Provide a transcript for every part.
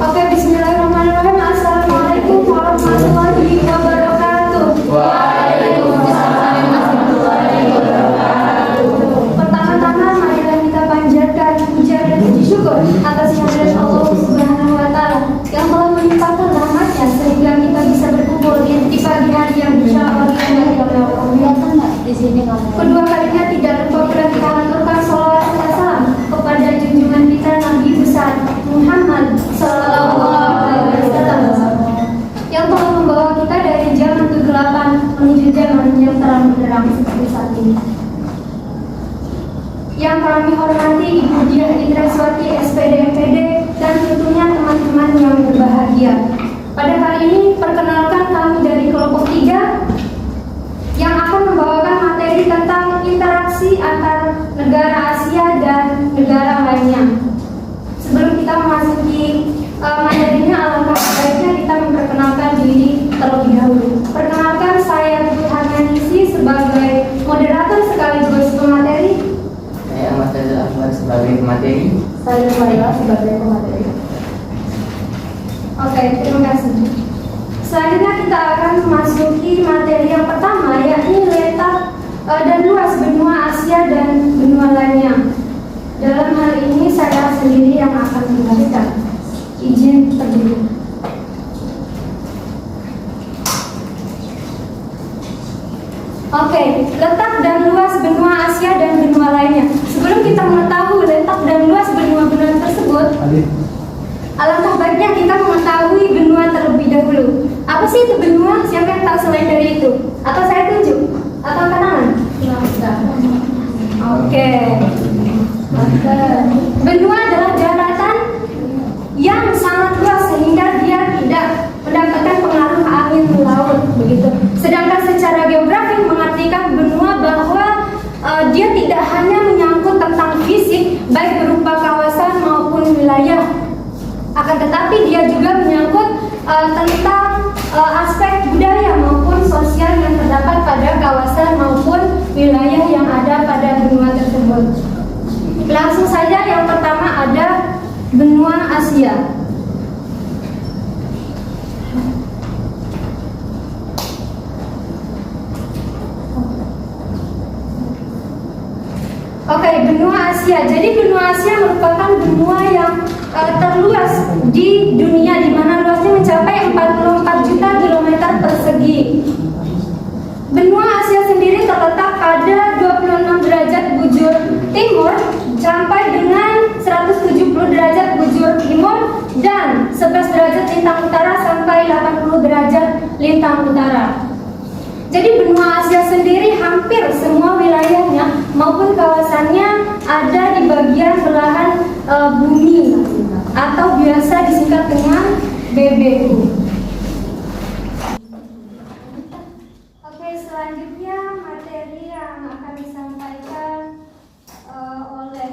Oke, bismillahirrahmanirrahim. Assalamualaikum warahmatullahi wabarakatuh. Waalaikumsalam warahmatullahi wabarakatuh. Pertama-tama marilah kita panjatkan puja dan puji syukur atas kehadirat Allah Subhanahu wa taala yang telah melimpahkan rahmatnya sehingga kita bisa berkumpul di pagi hari yang insyaallah Di sini kamu. kedua kalinya tidak lupa pula kita haturkan salawat dan salam kepada junjungan kita Nabi besar Muhammad sallallahu alaihi wasallam yang telah membawa kita dari zaman kegelapan menuju zaman yang terang benderang seperti saat ini. Yang kami hormati Ibu Diah Indraswati SPD MPD dan tentunya teman-teman yang berbahagia. Pada kali ini perkenalkan kami dari kelompok 3 yang akan membawakan materi tentang interaksi antar negara Asia dan negara lainnya. Sebelum kita memasuki materinya, alangkah baiknya kita memperkenalkan diri terlebih dahulu. Perkenalkan, saya Putri Harmanisi sebagai moderator sekaligus pemateri. Saya Ahmad Zazal Akbar sebagai pemateri. Saya Laila sebagai pemateri. Oke, terima kasih. Selanjutnya kita akan memasuki materi yang pertama, yakni letak dan luas benua Asia dan benua lainnya. Dalam hal ini saya sendiri yang akan menjelaskan. Izin berdiri. Oke, letak dan luas benua Asia dan benua lainnya. Sebelum kita mengetahui letak dan luas benua-benua tersebut, alangkah baiknya kita mengetahui benua terlebih dahulu. Apa sih itu benua? Siapa yang tahu selain dari itu? Atau saya tunjuk? Atau kenangan? Oke. Benua adalah daratan yang sangat luas sehingga dia tidak mendapatkan pengaruh angin laut, begitu. Sedangkan secara geografi mengartikan benua bahwa dia tidak hanya menyangkut tentang fisik, baik berupa kawasan maupun wilayah. Akan tetapi dia juga menyangkut tentang aspek budaya maupun sosial yang terdapat pada kawasan maupun wilayah yang ada pada benua tersebut. Langsung saja, yang pertama ada benua Asia. Oke, benua Asia. Jadi benua Asia merupakan benua yang terluas di dunia, di mana luasnya mencapai 44 juta kilometer persegi. Benua Asia sendiri terletak pada 26 derajat bujur timur sampai dengan 170 derajat bujur timur dan 11 derajat lintang utara sampai 80 derajat lintang utara. Jadi benua Asia sendiri hampir semua wilayahnya maupun kawasannya ada di bagian belahan bumi atau biasa disingkat dengan BBU. Oke, selanjutnya materi yang akan disampaikan oleh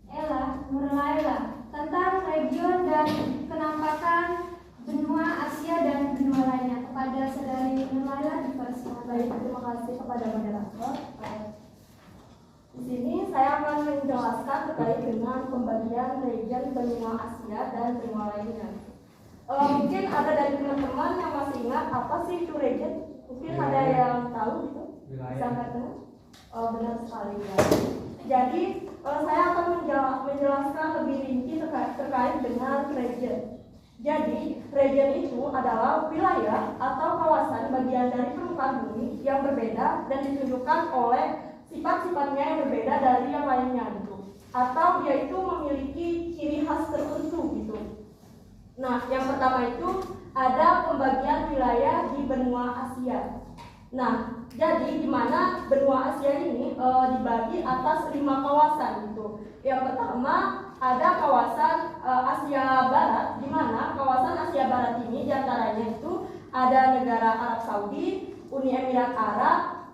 Ella Nurlaila tentang region dan penampakan benua Asia dan benua lainnya. Kepada saudari Nurlaila dipersilakan. Baik, terima kasih kepada moderator. Di sini saya akan menjelaskan terkait dengan pembagian region benua Asia dan benua lainnya. Mungkin ada dari teman-teman yang masih ingat apa sih itu region? Mungkin ada yang tahu gitu? Bisa katakan? Benar sekali ya. Jadi saya akan menjelaskan lebih rinci terkait dengan region. Jadi, region itu adalah wilayah atau kawasan bagian dari permukaan bumi yang berbeda dan ditunjukkan oleh sifat-sifatnya yang berbeda dari yang lainnya gitu. Atau dia itu memiliki ciri khas tertentu gitu. Nah, yang pertama itu ada pembagian wilayah di benua Asia. Nah, jadi di mana benua Asia ini dibagi atas 5 kawasan gitu. Yang pertama ada kawasan Asia Barat, di mana kawasan Asia Barat ini diantaranya itu ada negara Arab Saudi, Uni Emirat Arab,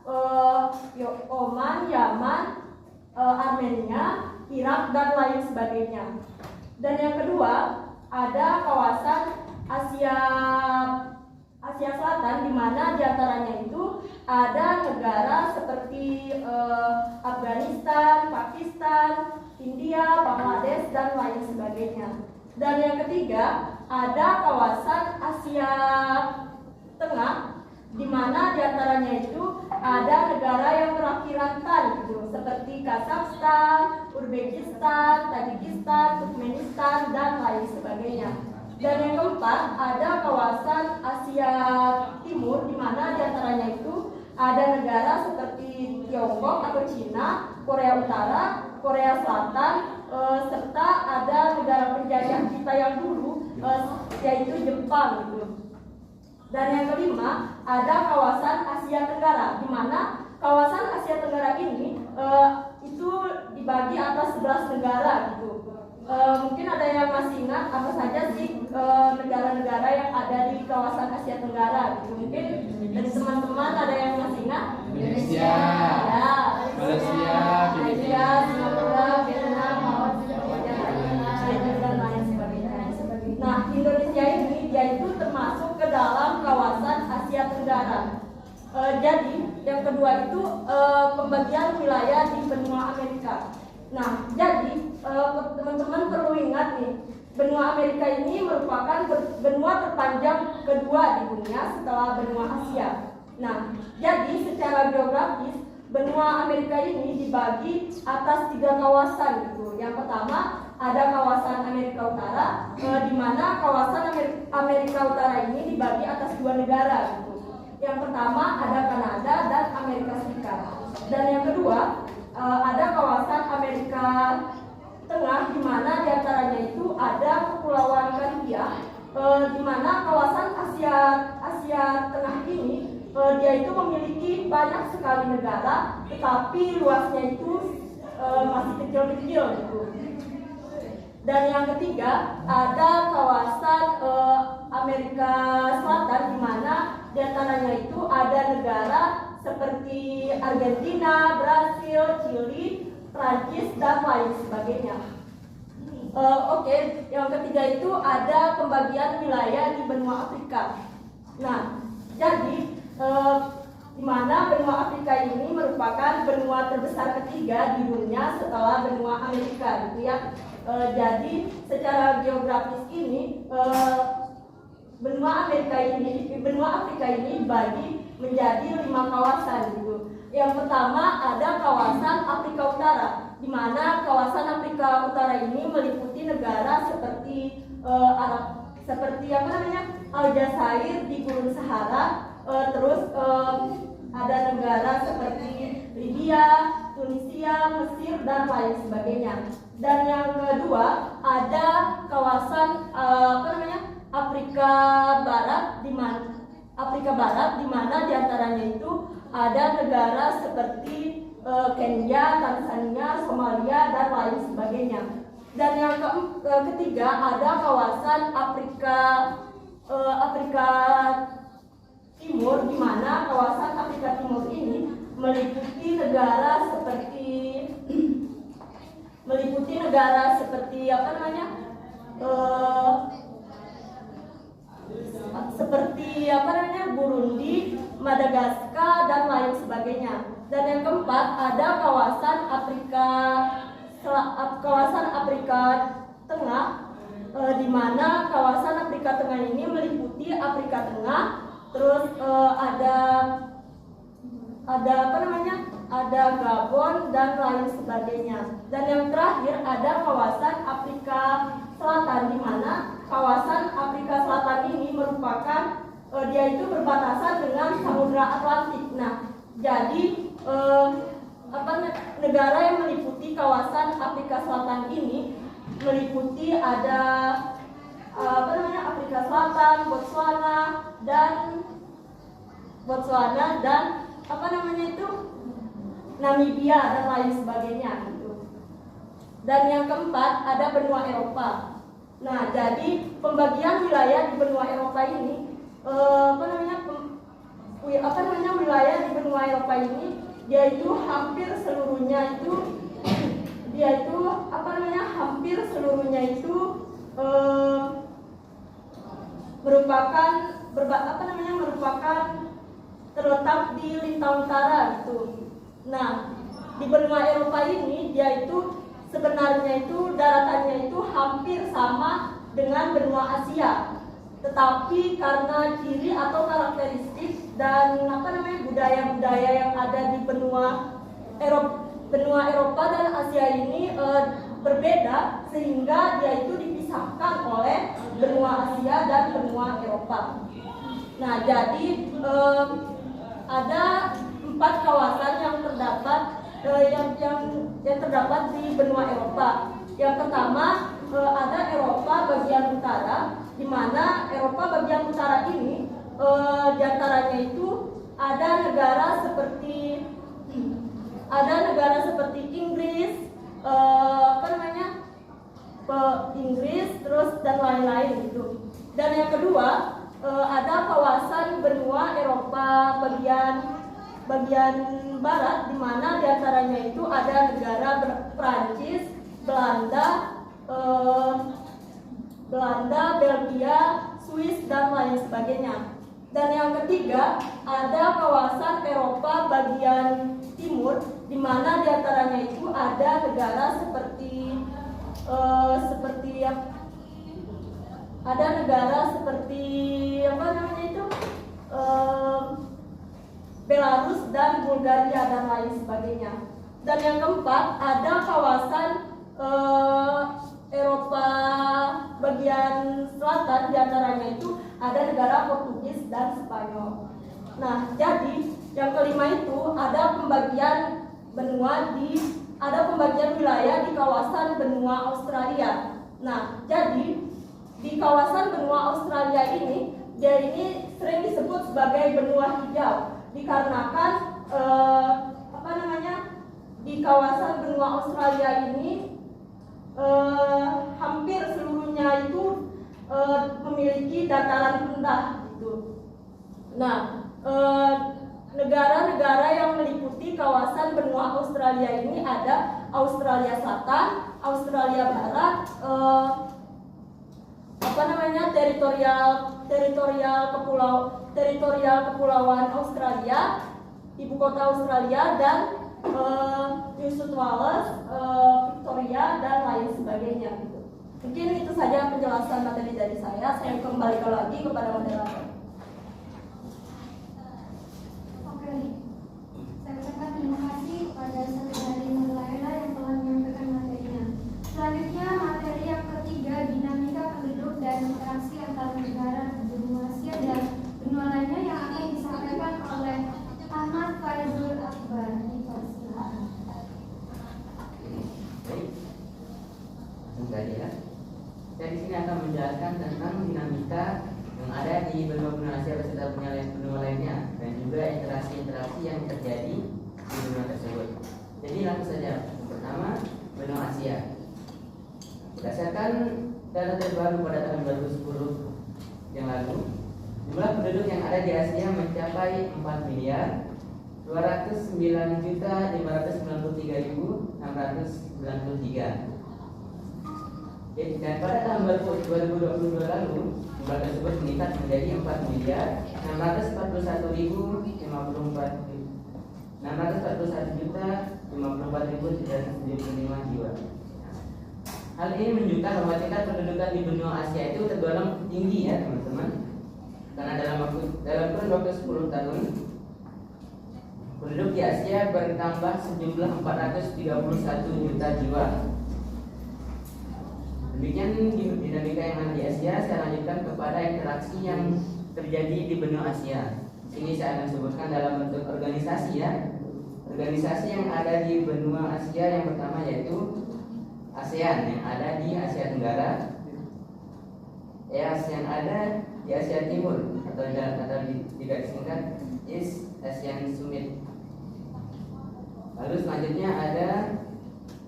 Oman, Yaman, Armenia, Irak dan lain sebagainya. Dan yang kedua ada kawasan Asia Selatan, di mana diantaranya itu ada negara seperti Afghanistan, Pakistan, India, Bangladesh dan lain Dan yang ketiga, ada kawasan Asia Tengah, di mana diantaranya itu ada negara yang berakhiran tan gitu, seperti Kazakhstan, Uzbekistan, Tajikistan, Turkmenistan, dan lain sebagainya. Dan yang keempat, ada kawasan Asia Timur, di mana diantaranya itu ada negara seperti Tiongkok atau Cina, Korea Utara, Korea Selatan, serta ada negara penjajah kita yang dulu, yaitu Jepang gitu. Dan yang kelima, ada kawasan Asia Tenggara, di mana kawasan Asia Tenggara ini itu dibagi atas 11 negara gitu. Mungkin ada yang masih ingat apa saja sih negara-negara yang ada di kawasan Asia Tenggara gitu. Mungkin dari teman-teman ada yang masih ingat? Indonesia, Ya, Malaysia, Malaysia, Singapura, Vietnam, dan lain sebagainya. Nah, Indonesia ini dia itu termasuk ke dalam kawasan Asia Tenggara. Jadi yang kedua itu pembagian wilayah di benua Amerika. Nah, jadi teman-teman perlu ingat nih, benua Amerika ini merupakan benua terpanjang kedua di dunia setelah benua Asia. Nah, jadi secara geografis benua Amerika ini dibagi atas 3 kawasan gitu. Yang pertama ada kawasan Amerika Utara, di mana kawasan Amerika Utara ini dibagi atas 2 negara gitu. Yang pertama ada Kanada dan Amerika Serikat. Dan yang kedua ada kawasan Amerika Tengah, di mana diantaranya itu ada Kepulauan Karibia, di mana kawasan Asia Tengah ini dia itu memiliki banyak sekali negara, tetapi luasnya itu masih kecil-kecil gitu. Dan yang ketiga ada kawasan Amerika Selatan, di mana diantaranya itu ada negara seperti Argentina, Brasil, Chili, Prancis, dan lain sebagainya. Oke, yang ketiga itu ada pembagian wilayah di benua Afrika. Nah, jadi di mana benua Afrika ini merupakan benua terbesar ketiga di dunia setelah benua Amerika, gitu ya. Jadi secara geografis ini benua Afrika ini dibagi menjadi 5 kawasan gitu. Yang pertama ada kawasan Afrika Utara, di mana kawasan Afrika Utara ini meliputi negara seperti Aljazair di Gurun Sahara, terus ada negara seperti Libya, Tunisia, Mesir, dan lain sebagainya. Dan yang kedua ada kawasan Afrika Barat, di mana diantaranya itu ada negara seperti Kenya, Tanzania, Somalia, dan lain sebagainya. Dan yang ketiga ada kawasan Afrika Timur, di mana kawasan Afrika Timur ini meliputi negara seperti Burundi, Madagaskar, dan lain sebagainya. Dan yang keempat ada kawasan Afrika Tengah, di mana kawasan Afrika Tengah ini meliputi Afrika Tengah, terus ada Gabon, dan lain sebagainya. Dan yang terakhir ada kawasan Afrika Selatan, di mana kawasan Afrika Selatan ini merupakan dia itu berbatasan dengan Samudra Atlantik. Nah, jadi negara yang meliputi kawasan Afrika Selatan ini meliputi ada Afrika Selatan, Botswana dan Namibia, dan lain sebagainya gitu. Dan yang keempat ada benua Eropa. Nah, jadi pembagian wilayah di benua Eropa ini wilayah di benua Eropa ini dia itu hampir seluruhnya itu merupakan terletak di lintang utara gitu. Nah, di benua Eropa ini dia itu sebenarnya itu daratannya itu hampir sama dengan benua Asia. Tetapi karena ciri atau karakteristik dan budaya-budaya yang ada di benua Eropa dan Asia ini berbeda, sehingga dia itu dipisahkan oleh benua Asia dan benua Eropa. Nah, jadi ada 4 kawasan yang terdapat yang terdapat di benua Eropa. Yang pertama ada Eropa bagian utara, di mana Eropa bagian utara ini diantaranya itu ada negara seperti Inggris, Inggris terus dan lain-lain gitu. Dan yang kedua ada kawasan benua Eropa bagian barat, di mana diantaranya itu ada negara Prancis, Belanda, Belgia, Swiss dan lain sebagainya. Dan yang ketiga ada kawasan Eropa bagian timur, di mana diantaranya itu ada negara seperti Belarus dan Bulgaria dan lain sebagainya. Dan yang keempat ada kawasan Eropa bagian selatan, diantaranya itu ada negara Portugis dan Spanyol. Nah, jadi yang kelima itu ada pembagian wilayah di kawasan benua Australia. Nah, jadi di kawasan benua Australia ini, dia ini sering disebut sebagai benua hijau, dikarenakan di kawasan benua Australia ini hampir seluruhnya itu memiliki dataran rendah gitu. Nah, negara-negara yang meliputi kawasan benua Australia ini ada Australia Selatan, Australia Barat, teritorial kepulauan Australia, ibu kota Australia, dan New South Wales, Victoria dan lain sebagainya gitu. Mungkin itu saja penjelasan materi dari saya. Saya kembalikan lagi kepada moderator. Oke, saya ucapkan terima kasih kepada Saudari Nur Laila yang telah menyampaikan materinya. Selanjutnya materi yang ketiga, dinamika penduduk dan interaksi antara negara benua Asia dan benua lainnya, yang akan disampaikan oleh Ahmad Faizul Akbar. Ya. Saya di sini akan menjelaskan tentang dinamika yang ada di benua Asia beserta benua lainnya, dan juga interaksi yang terjadi di benua tersebut. Jadi langsung saja. Yang pertama, benua Asia. Berdasarkan data terbaru pada tahun 2010 yang lalu, jumlah penduduk yang ada di Asia mencapai 4.209.593.693. Dan pada tahun 2022 lalu, jumlah tersebut meningkat menjadi 4.641.054.375 jiwa. Hal ini menunjukkan bahwa tingkat pendudukan di benua Asia itu tergolong tinggi ya teman-teman. Karena dalam kurun waktu 10 tahun, penduduk di Asia bertambah sejumlah 431 juta jiwa. Demikian dinamika yang ada di Asia. Saya lanjutkan kepada interaksi yang terjadi di benua Asia. Di sini saya akan sebutkan dalam bentuk organisasi ya. Organisasi yang ada di benua Asia yang pertama yaitu ASEAN yang ada di Asia Tenggara, EAS yang ada di Asia Timur atau tidak disingkat East Asian Summit. Lalu selanjutnya ada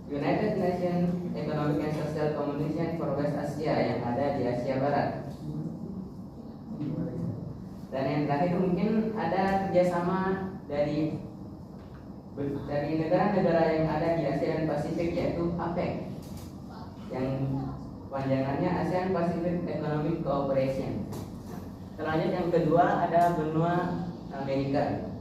United Nations Economic and Social Commission for West Asia yang ada di Asia Barat. Dan yang terakhir mungkin ada kerjasama dari negara-negara yang ada di ASEAN Pasifik, yaitu APEC, yang panjangannya ASEAN Pacific Economic Cooperation. Selanjutnya yang kedua ada benua Amerika.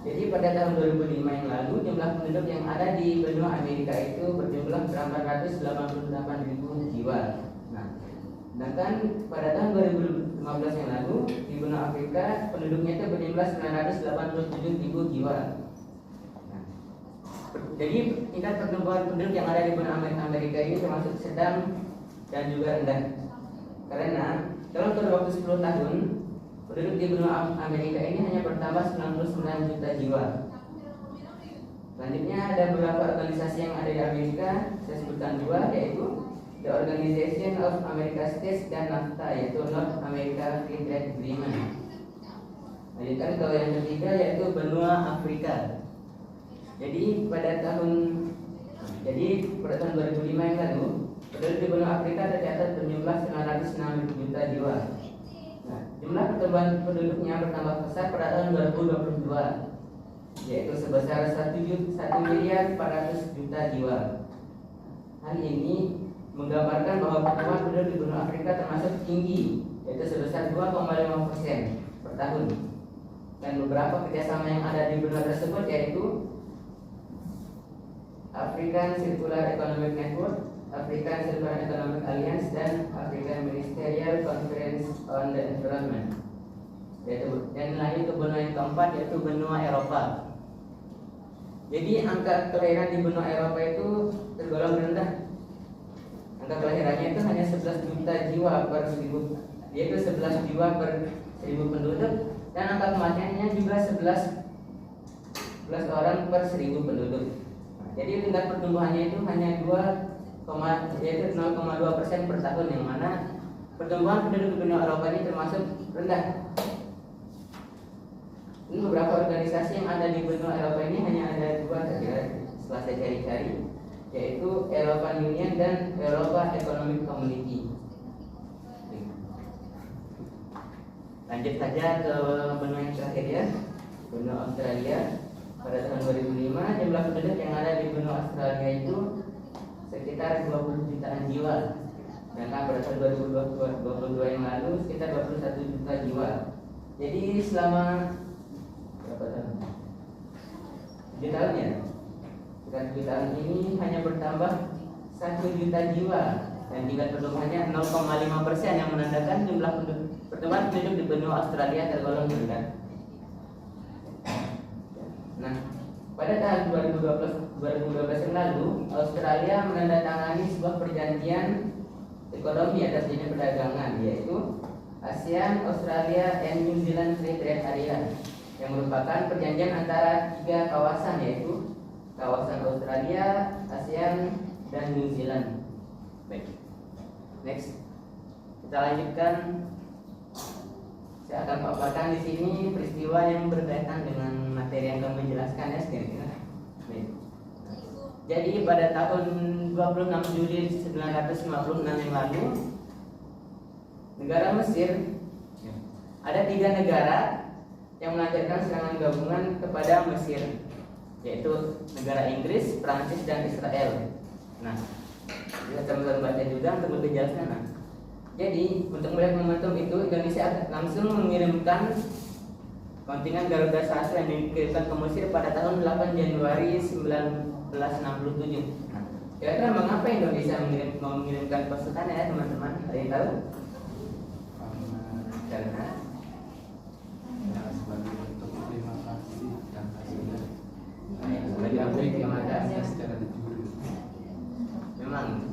Jadi pada tahun 2005 yang lalu, jumlah penduduk yang ada di benua Amerika itu berjumlah 888.000 jiwa. Nah, Sedangkan pada tahun 2015 yang lalu di benua Afrika penduduknya itu berjumlah 987.000 jiwa. Nah, jadi tingkat pertumbuhan penduduk yang ada di benua Amerika ini termasuk sedang dan juga rendah. Karena dalam kurun waktu 10 tahun penduduk di benua Amerika ini hanya bertambah 99 juta jiwa. Selanjutnya ada beberapa organisasi yang ada di Amerika, saya sebutkan dua, yaitu The Organization of American States dan NAFTA, yaitu North America Free Trade Agreement. Lanjutkan ke yang ketiga, yaitu benua Afrika. Jadi pada tahun 2005 yang lalu, penduduk di benua Afrika tercatat berjumlah 906 juta jiwa. Nah, jumlah pertumbuhan penduduknya bertambah pesat pada tahun 2022, yaitu sebesar 1.400.000.000 jiwa. Hal ini menggambarkan bahwa pertumbuhan penduduk di benua Afrika termasuk tinggi, yaitu sebesar 2,5% per tahun. Dan beberapa kerjasama yang ada di benua tersebut yaitu African Circular Economic Network, African Circular Economic Alliance, dan African Ministerial Conference on the Environment. Dan lanjut ke benua yang keempat, yaitu benua Eropa. Jadi angka kelahiran di benua Eropa itu tergolong rendah. Angka kelahirannya itu hanya 11 juta jiwa per 1000, yaitu 11 jiwa per 1000 penduduk, dan angka kematiannya juga 11 orang per 1000 penduduk. Jadi tingkat pertumbuhannya itu hanya 0,2% per tahun, yang mana pertumbuhan penduduk di benua Eropa ini termasuk rendah. Ini beberapa organisasi yang ada di benua Eropa ini hanya ada dua saja setelah saya cari-cari, yaitu European Union dan Europa Economic Community. Lanjut saja ke benua yang terakhir ya, benua Australia. Pada tahun 2005 jumlah penduduk yang ada di benua Australia itu sekitar 20 jutaan jiwa. Sedangkan pada tahun 2022 yang lalu sekitar 21 juta jiwa. Jadi selama berapa tahun? 7 tahun ya? Sekitar 7 tahun ini hanya bertambah 1 juta jiwa, dan tingkat pertumbuhannya 0,5%, yang menandakan jumlah pertumbuhan penduduk di benua Australia tergolong rendah. Nah, pada tahun 2012 yang lalu, Australia menandatangani sebuah perjanjian ekonomi atas jenis perdagangan, yaitu ASEAN, Australia, and New Zealand Free Trade Area, yang merupakan perjanjian antara 3 kawasan, yaitu kawasan Australia, ASEAN, dan New Zealand. Baik, next kita lanjutkan. Saya akan paparkan di sini peristiwa yang berkaitan dengan materi yang kami jelaskan ya sekira-kira. Jadi pada tahun 26 Juli 1956 yang lalu, negara Mesir, ada 3 negara yang melancarkan serangan gabungan kepada Mesir, yaitu negara Inggris, Prancis, dan Israel. Nah, kita sama-sama baca juga untuk lebih jelasnya. Nah, jadi untuk melihat momentum itu, Indonesia langsung mengirimkan kontingen Garuda Sastra yang dikirimkan ke Mesir pada tahun 8 Januari 1967. Nah, kira-kira mengapa Indonesia mengirimkan pasukannya ya teman-teman? Ada yang tahu? Karena sebagai bentuk terima kasih dan hasilnya sebagai terima kasih secara jujur. Memang.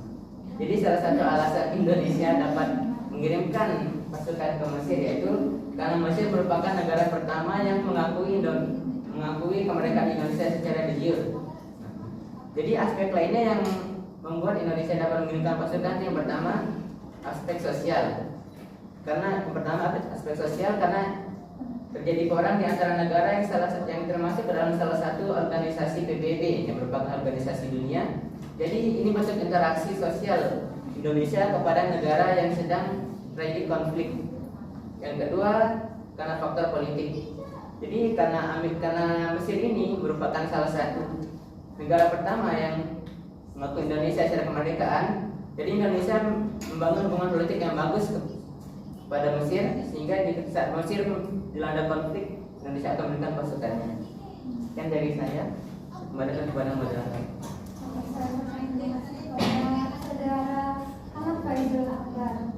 Jadi salah satu alasan Indonesia dapat mengirimkan pasukan ke Mesir yaitu karena Mesir merupakan negara pertama yang mengakui kemerdekaan Indonesia secara de jure. Jadi aspek lainnya yang membuat Indonesia dapat mengirimkan pasukan yang pertama aspek sosial. Karena yang pertama aspek sosial karena terjadi perang di antara negara yang termasuk dalam salah satu organisasi PBB yang merupakan organisasi dunia. Jadi ini bentuk interaksi sosial Indonesia kepada negara yang sedang terjadi konflik. Yang kedua karena faktor politik. Jadi karena Mesir ini merupakan salah satu negara pertama yang mengakui Indonesia secara kemerdekaan, jadi Indonesia membangun hubungan politik yang bagus kepada Mesir, sehingga di saat Mesir dilanda konflik, Indonesia akan memberikan pasukannya. Sekian dari saya. Kembalikan kepada moderator. Saudara Ahmad Faizul Akbar.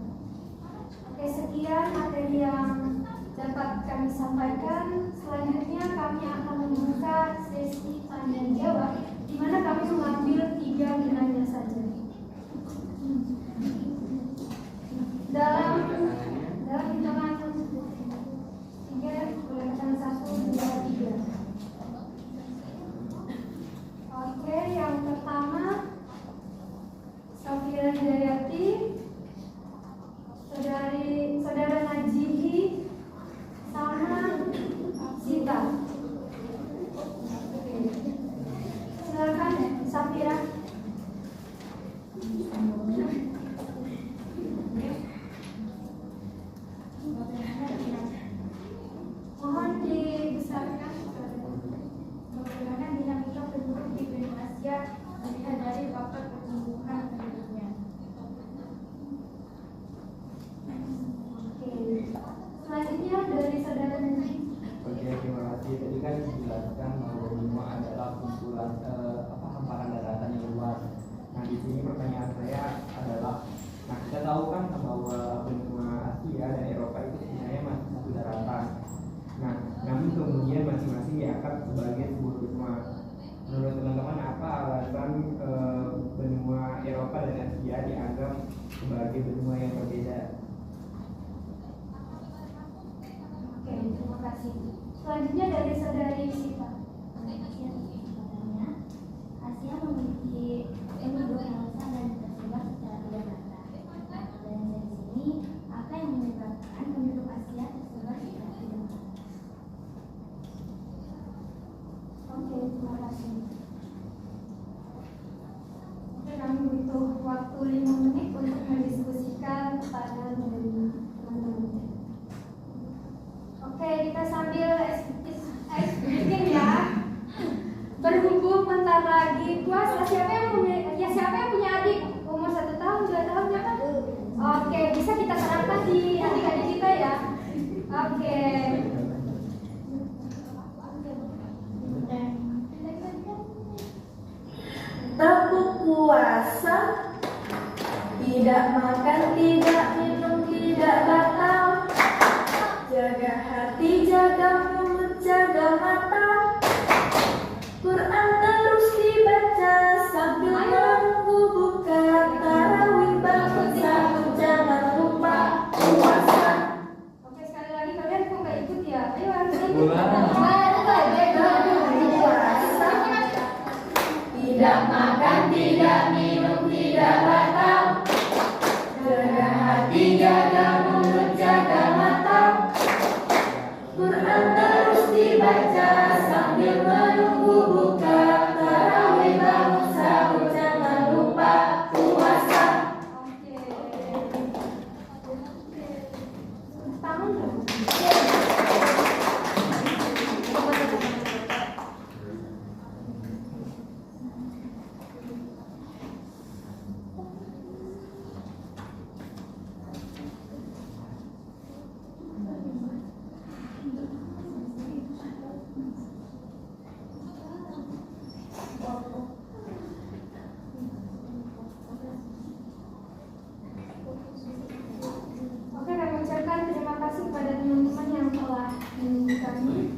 Safira Hidayati, Saudara Najihi, sama Sita. Silakan Safira. Mohon dibesarkan bagaimana dinamika penduduk di benua Asia dilihat dari faktor pertumbuhan penduduknya. Oke. Selanjutnya dari saudara Najib. Oke, terima kasih. Tadi kan dijelaskan bahwa benua adalah kumpulan hamparan daratan yang luas. Nah, di sini pertanyaan saya adalah, nah kita tahu kan bahwa benua Asia dan Eropa itu sebenarnya masih satu daratan. Nah, namun kemudian masing-masing diangkat sebagai sebuah benua. Menurut teman-teman, apa alasan benua Eropa dan Asia dianggap sebagai benua yang berbeda? Oke, terima kasih. Selanjutnya dari saudari Sita. Asia memiliki penduduk yang besar dan tersebar secara tidak rata. Dan dari sini, apa yang menyebabkan penduduk Asia tersebar secara tidak rata? Oke, terima kasih. Oke, kami butuh waktu 5 menit untuk mendiskusikan kepada teman-teman. Oke, kita sambil bikin ya. Berhubung bentar lagi puasa, siapa yang punya adik umur 1 tahun, 2 tahun ya kan? Oke, bisa kita terapkan di adik-adik kita ya. Oke. Berpuasa, tidak makan, tidak minum, tidak batal. Jaga hati, jaga mulut, jaga mata. Quran terus dibaca sambil menunggu buka. Tarawih bangun sahur, jangan lupa puasa. Oke, sekali lagi kalian kok nggak ikut ya? Ayo harus ikut. Berpuasa, tidak makan, tidak minum, tidak batal. Jaga hati, jaga mulut, jaga mata. Quran terus dibaca sambil menunggu buka. Tarawih bangun sahur, jangan lupa puasa. Oke. Tangan dong. Oke, kami ucapkan terima kasih kepada teman-teman yang telah menunggu kami.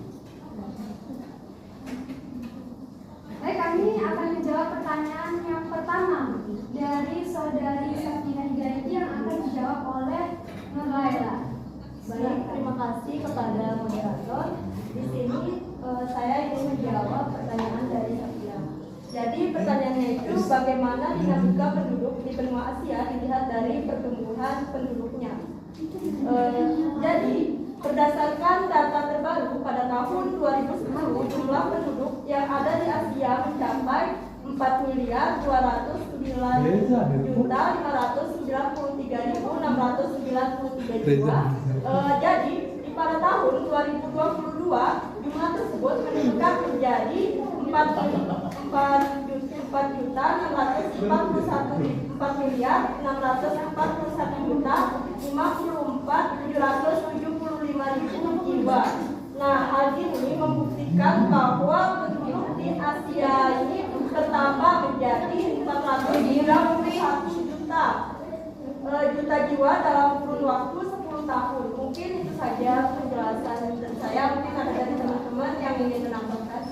Baik, kami akan menjawab pertanyaan yang pertama dari saudari Safira Hidayati yang akan dijawab oleh Nur Laila. Baik, terima kasih kepada moderator. Di sini saya ingin menjawab pertanyaan dari Safira. Jadi pertanyaannya itu bagaimana dinamika penduduk di benua Asia dilihat dari pertumbuhan penduduknya. Jadi berdasarkan data terbaru pada tahun 2010 jumlah penduduk yang ada di Asia mencapai 4.209.593.693 jiwa. Jadi pada tahun 2022 jumlah tersebut meningkat menjadi 4.641.575.775.000 jiwa. Nah, hal ini membuktikan bahwa penduduk di Asia ini bertambah menjadi 491 juta jiwa dalam kurun waktu 10 tahun. Mungkin itu saja penjelasan dari saya. Mungkin ada dari teman-teman yang ingin menambahkan.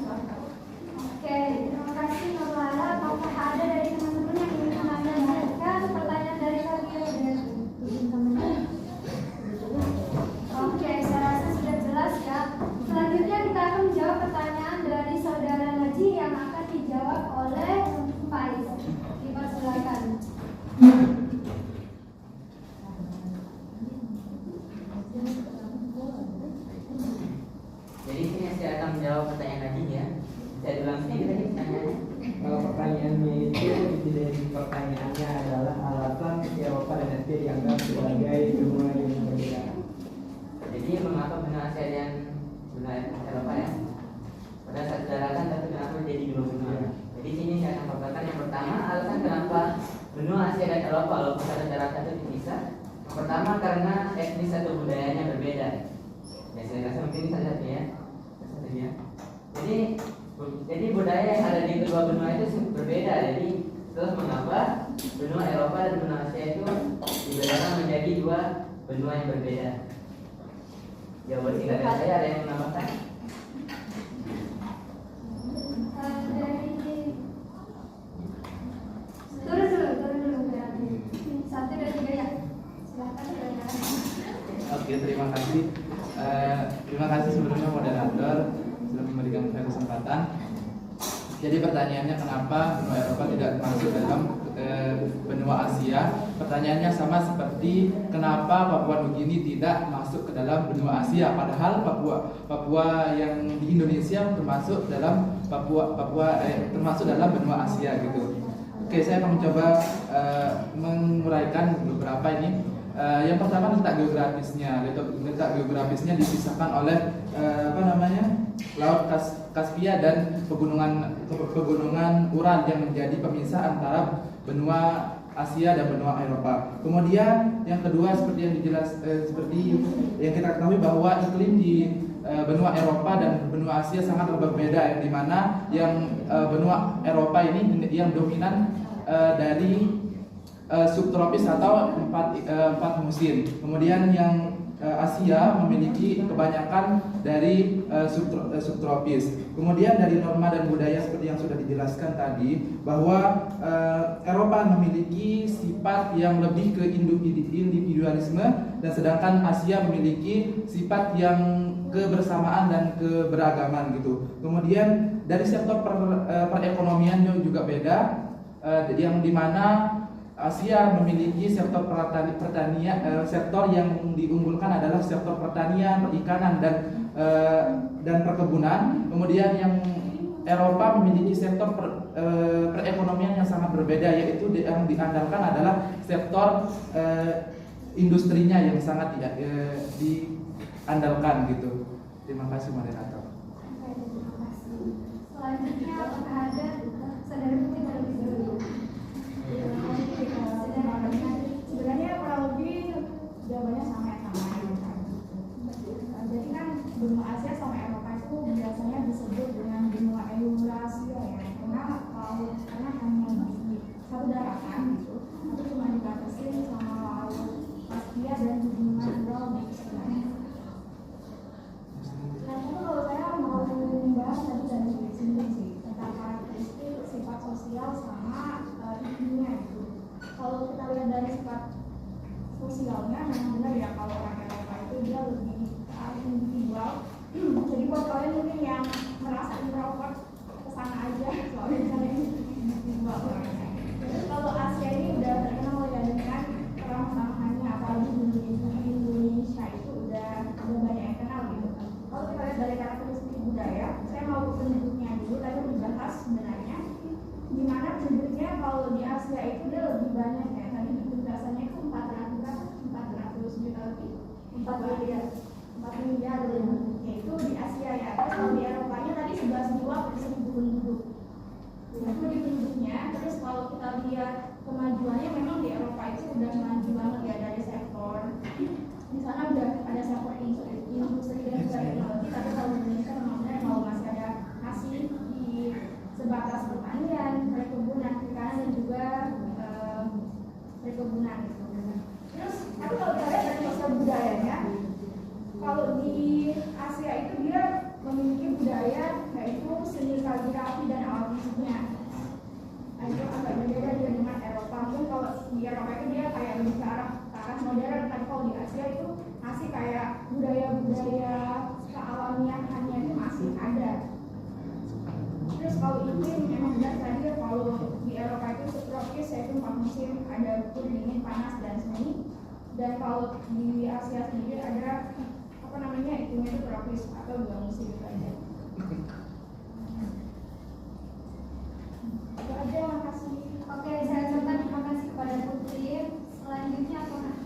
Oke, terima kasih Nur Laila. Apakah ada dari teman-teman yang ingin menanyakan pertanyaan dari kalian? Oke, saya rasa sudah jelas ya. Selanjutnya kita akan menjawab pertanyaan dari saudara Naji yang akan dijawab oleh Faiz. Dipersilakan. dianggap sebagai benua yang berbeda. Jadi mengapa benua Asia dan benua Eropa ya? Pada saat daratan tapi kenapa menjadi dua benua? Jadi sini saya akan paparkan yang pertama alasan kenapa benua Asia dan Eropa walaupun pada daratan itu dipisah. Yang pertama karena etnis atau budayanya berbeda. Ya saya rasa mungkin ini salah satunya. Jadi budaya yang ada di kedua benua itu berbeda. Jadi terus mengapa benua Eropa dan benua Asia itu dibedakan menjadi dua benua yang berbeda? Jawaban singkat dari saya, ada yang menambahkan? Turun dulu berarti. 1, 2, 3 ya. Silakan. Oke, terima kasih. Terima kasih sebelumnya moderator sudah memberikan saya kesempatan. Jadi pertanyaannya kenapa benua Eropa tidak masuk dalam benua Asia? Pertanyaannya sama seperti kenapa Papua Nugini tidak masuk ke dalam benua Asia, padahal Papua yang di Indonesia termasuk dalam termasuk dalam benua Asia gitu. Oke, saya akan mencoba menguraikan beberapa ini. Yang pertama letak geografisnya. Letak geografisnya dipisahkan oleh Laut Kaspia dan pegunungan Ural yang menjadi pemisah antara benua Asia dan benua Eropa. Kemudian yang kedua seperti yang kita ketahui bahwa iklim di benua Eropa dan benua Asia sangat berbeda, yang dimana benua Eropa ini yang dominan dari subtropis atau empat musim. Kemudian yang Asia memiliki kebanyakan dari subtropis. Kemudian dari norma dan budaya seperti yang sudah dijelaskan tadi, bahwa Eropa memiliki sifat yang lebih ke individualisme, dan sedangkan Asia memiliki sifat yang kebersamaan dan keberagaman gitu. Kemudian dari sektor perekonomian juga beda, yang dimana Asia memiliki sektor pertanian, sektor yang diunggulkan adalah sektor pertanian, perikanan dan perkebunan. Kemudian yang Eropa memiliki sektor perekonomian yang sangat berbeda, yaitu yang diandalkan adalah sektor industrinya yang sangat diandalkan gitu. Terima kasih moderator. Terima kasih. Selanjutnya apakah ada saudara putih terlebih dahulu? Sebenarnya kurang lebih jawabannya sama. Jadi kan benua Asia sama Eropa itu biasanya disebut dengan benua Eurasia ya, karena hanya di satu daratan gitu, itu cuma dibatasin sama laut Kaspia dan pegunungan Ural di sebelahnya. Nah, itu kalau saya mau membahas tadi dari sini sih tentang karakteristik sifat sosial sama iklimnya gitu. Kalau kita lihat dari sifat sosialnya, memang benar ya kalau orang Eropa itu dia lebih individual. Jadi buat kalian mungkin yang merasa introvert, kesana aja soalnya misalnya individual orangnya. Kalau Asia ini udah terkenal ya dengan keramah-tamahannya, apalagi di Indonesia itu udah banyak yang kenal gitu. Kalau kita lihat dari karakteristik budaya, saya mau ke penduduknya dulu, tadi dibahas sebenarnya gimana penduduknya. Kalau di Asia itu dia lebih banyak ya, tadi penjelasannya itu 400 juta lebih, 4 miliar penduduknya itu di Asia ya. Terus kalau di Eropanya tadi 11,2 penduduk, itu di penduduknya. Terus kalau kita lihat kemajuannya, memang di Eropa itu udah maju banget ya dari sektor, di sana udah ada sektor industri dan juga teknologi. Tapi kalau di Indonesia memang masih ada masih di sebatas pertanian, perkebunan, perikanan dan juga perkebunan gitu. Terus tapi kalau kita lihat dari sosial budayanya, kalau di Asia itu dia memiliki budaya yaitu seni kaligrafi dan alat musiknya. Nah, itu agak berbeda dengan Eropa. Mungkin kalau di Eropa itu dia kayak lebih ke arah modern, tapi kalau di Asia itu masih kayak budaya-budaya kealamiahannya itu masih ada. Terus kalau iklim memang benar tadi ya, kalau di Eropa itu subtropis yaitu 4 musim, ada dingin, panas dan semi. Dan kalau di Asia sendiri ada iklimnya itu tropis atau 2 musim itu aja. Itu aja, makasih. Oke, saya ucapkan terima kasih kepada Putri. Selanjutnya apakah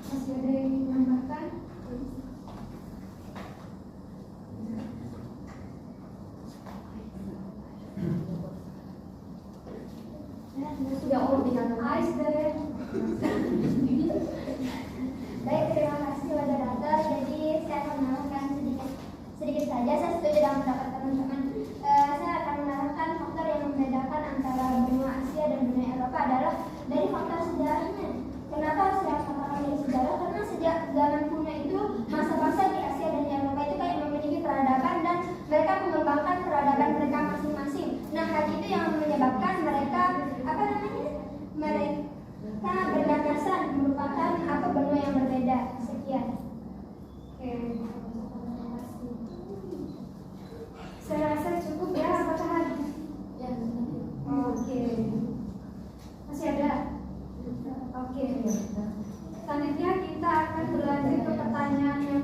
Selanjutnya kita akan berlanjut ke pertanyaan yang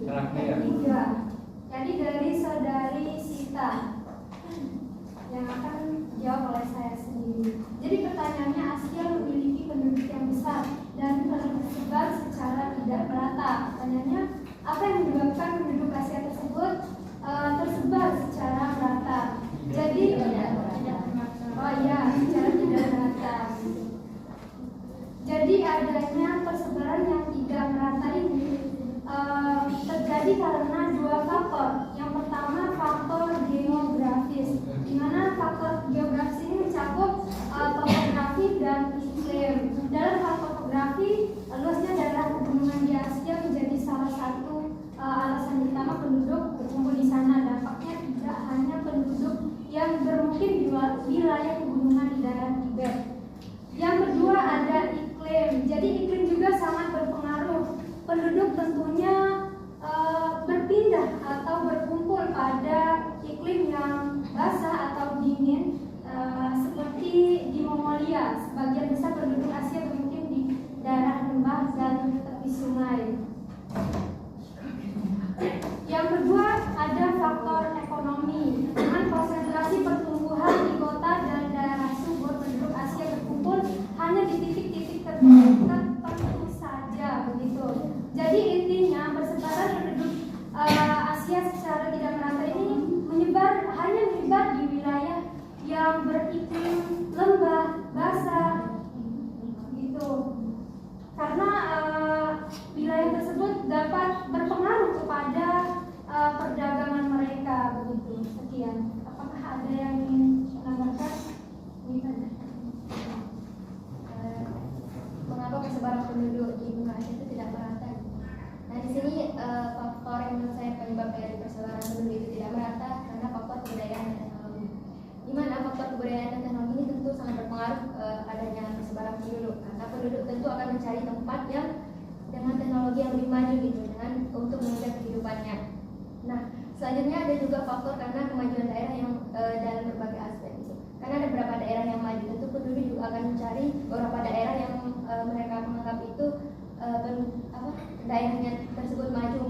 ketiga. Jadi dari saudari Sita yang akan dijawab oleh saya sendiri. Jadi pertanyaannya, Asia memiliki penduduk yang besar dan tersebar secara tidak merata. Pertanyaannya, apa yang menyebabkan penduduk Asia tersebut tersebar secara merata? Jadi secara tidak merata. Jadi adanya persebaran yang tidak merata ini terjadi karena dua faktor. Yang pertama faktor geografis, di mana faktor geografis ini mencakup topografi dan iklim. Dalam hal topografi, luasnya daerah pegunungan di Asia menjadi salah satu alasan utama penduduk berkumpul di sana. Dampaknya tidak hanya penduduk yang bermukim di wilayah pegunungan di daerah Tibet. Yang kedua ada iklim. Jadi iklim juga sangat berpengaruh. Penduduk tentunya berpindah atau berkumpul pada iklim yang basah atau dingin, seperti di Mongolia. Sebagian besar penduduk Asia bermukim di daerah lembah dan tepi sungai. Yang kedua ada faktor ekonomi. Dengan konsentrasi pertumbuhan di kota dan daerah subur, penduduk Asia berkumpul hanya di titik-titik tertentu saja, begitu. Jadi intinya persebaran penduduk Asia secara tidak merata ini hanya menyebar di wilayah yang beriklim lembah, basah, gitu. Karena wilayah tersebut dapat berpengaruh kepada perdagangan mereka, begitu. Sekian. Apakah ada yang ingin menambahkan? Mengapa persebaran penduduk di benua Asia itu tidak merata? Nah, di sini faktor yang menurut saya penyebab dari persebaran penduduk itu tidak merata karena faktor kebudayaan dan teknologi. Di mana faktor kebudayaan dan teknologi ini tentu sangat berpengaruh adanya persebaran penduduk, karena penduduk tentu akan mencari tempat yang dengan teknologi yang lebih maju gitu, dengan untuk menunjang kehidupannya. Nah, selanjutnya ada juga faktor karena kemajuan daerah yang dalam berbagai aspek gitu. Karena ada beberapa daerah yang maju, tentu penduduk juga akan mencari beberapa daerah yang mereka menganggap itu daerahnya tersebut maju,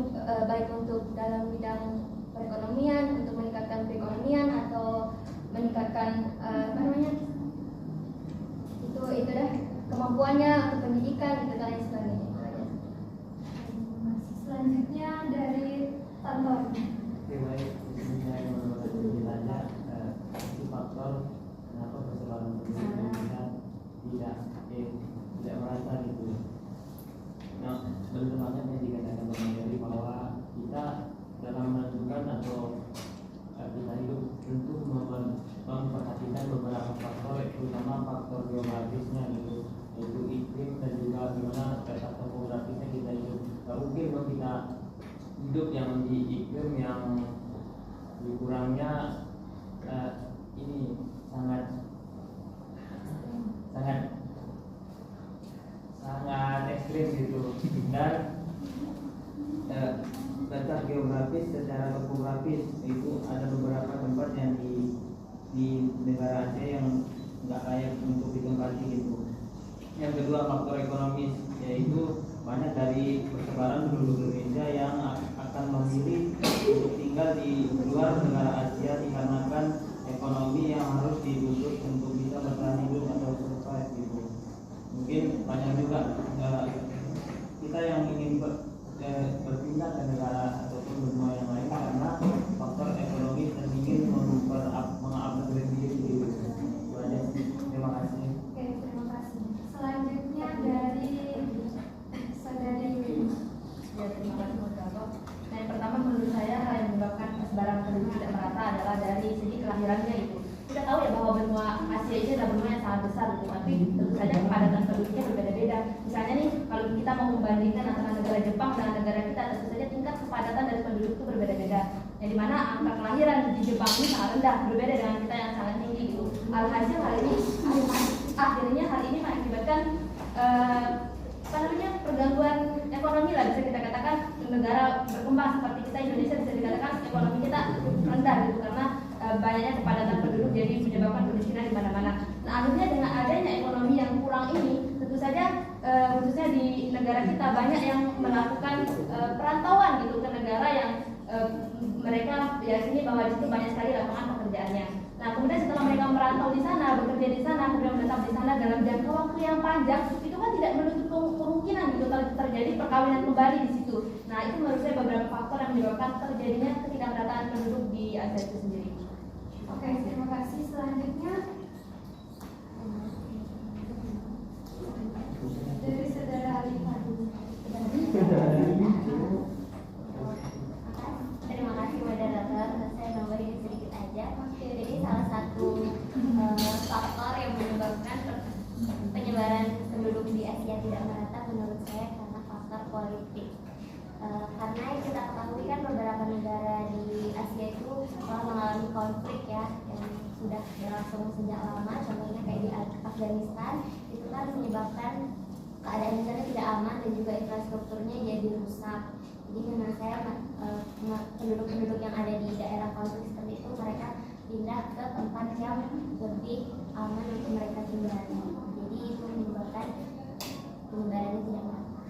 baik untuk dalam bidang perekonomian, untuk meningkatkan perekonomian atau meningkatkan itu dah kemampuannya untuk pendidikan gitu dan lain sebagainya. Selanjutnya dari Tantor. Faktor kenapa persebaran penduduk tidak merata gitu. Nah, sebenarnya yang dikatakan Bang Heri bahwa kita dalam menentukan atau kita hidup tentu memperhatikan beberapa faktor, terutama faktor geografisnya gitu, yaitu iklim dan juga gimana peta topografisnya kita hidup. Gak mungkin kalau kita hidup yang di iklim yang dikurangnya ini sangat ekstrim gitu. Dan data geografis secara topografis itu ada beberapa tempat yang di negara Asia yang nggak layak untuk ditempati gitu. Yang kedua faktor ekonomis, yaitu banyak dari persebaran penduduk Indonesia yang akan memilih untuk tinggal di luar negara Asia dikarenakan ekonomi yang harus dituntut untuk bisa bertahan hidup atau survive gitu. Mungkin banyak juga kita yang ingin berpindah ke negara ataupun benua yang lain karena faktor ekonomi dan ingin mengupgrade diri gitu. Itu aja. Terima kasih. Oke, terima kasih. Selanjutnya dari saudari Ya, terima kasih Mas Gatot. Nah, yang pertama menurut saya hal yang menyebabkan persebaran penduduk tidak merata adalah dari segi kelahirannya itu. Kita tahu ya bahwa benua Asia ini adalah benua yang sangat besar gitu, tapi tentu saja kepadatan penduduknya berbeda-beda. Misalnya nih, kalau kita mau membandingkan antara negara Jepang dan negara kita, tentu saja tingkat kepadatan dari penduduk itu berbeda-beda. Yang dimana angka kelahiran di Jepang ini sangat rendah, berbeda dengan kita yang sangat tinggi gitu. Alhasil akhirnya hal ini mengakibatkan pergangguan ekonomi lah, bisa kita katakan negara berkembang seperti kita Indonesia bisa dikatakan ekonomi kita rendah gitu karena banyaknya kepadatan penduduk jadi menyebabkan kemiskinan di mana-mana. Nah, akhirnya dengan adanya ekonomi yang kurang ini tentu saja negara kita banyak yang melakukan perantauan gitu ke negara yang mereka meyakini bahwa di situ banyak sekali lapangan pekerjaannya. Nah, kemudian setelah mereka merantau di sana, bekerja di sana, kemudian menetap di sana dalam jangka waktu yang panjang, itu kan tidak menutup kemungkinan gitu terjadi perkawinan kembali di situ. Nah, itu menurut saya beberapa faktor yang menyebabkan terjadinya ketidakmerataan penduduk di Asia itu sendiri. Oke, terima kasih. Selanjutnya dari saudara Alifah. Terima kasih moderator, saya nambahin sedikit aja. Jadi salah satu faktor yang menyebabkan penyebaran penduduk di Asia tidak merata menurut saya karena faktor politik. Karena yang kita ketahui kan beberapa negara di Asia itu telah mengalami konflik ya yang sudah berlangsung sejak lama. Contohnya kayak di Afghanistan itu kan menyebabkan keadaan di sana tidak aman dan juga infrastrukturnya jadi rusak. Jadi menurut saya penduduk-penduduk yang ada di daerah konflik seperti itu mereka pindah ke tempat yang lebih aman untuk mereka tinggal. Jadi itu menyebabkan penyebarannya tidak merata.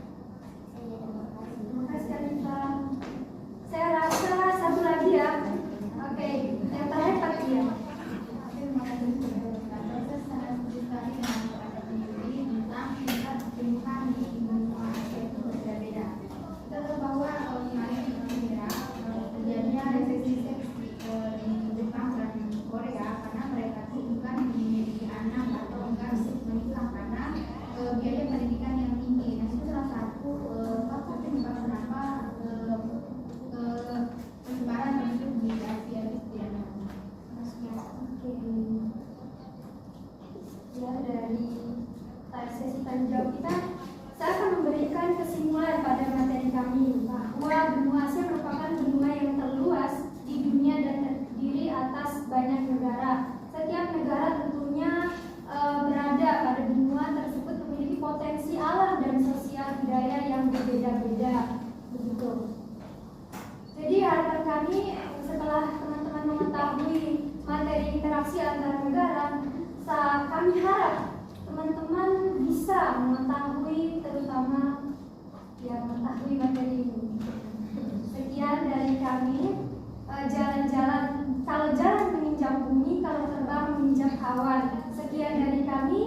Terima kasih Alifah. Saya rasa satu lagi ya. Oke, yang terakhir Pak Tia. Terima kasih saya sangat setuju sekali dengan pendapat sendiri tentang tingkat pertumbuhan di benua Asia itu berbeda-beda. Kita tahu bahwa tahun kemarin kita mengira terjadinya resesi di Jepang dan Korea karena mereka itu bukan memiliki anak atau enggak menikah karena biaya pendidikan yang tinggi. Nah, itu salah satu faktor penyebab kenapa penyebaran penduduk di Asia itu tidak merata. Ya, dari sesi tanya jawab kita, saya akan memberikan kesimpulan pada materi kami bahwa benua Asia merupakan benua yang terluas di dunia dan terdiri atas banyak negara. Setiap negara tentunya berada pada benua tersebut memiliki potensi alam dan sosial budaya yang berbeda-beda. Begitu. Jadi harapan kami setelah teman-teman mengetahui materi interaksi antar negara, kami harap teman-teman bisa mengetahui terutama mengetahui materi ini. Sekian dari kami. Jalan-jalan, kalau jalan menginjak bumi, kalau terbang menginjak awan. Sekian dari kami.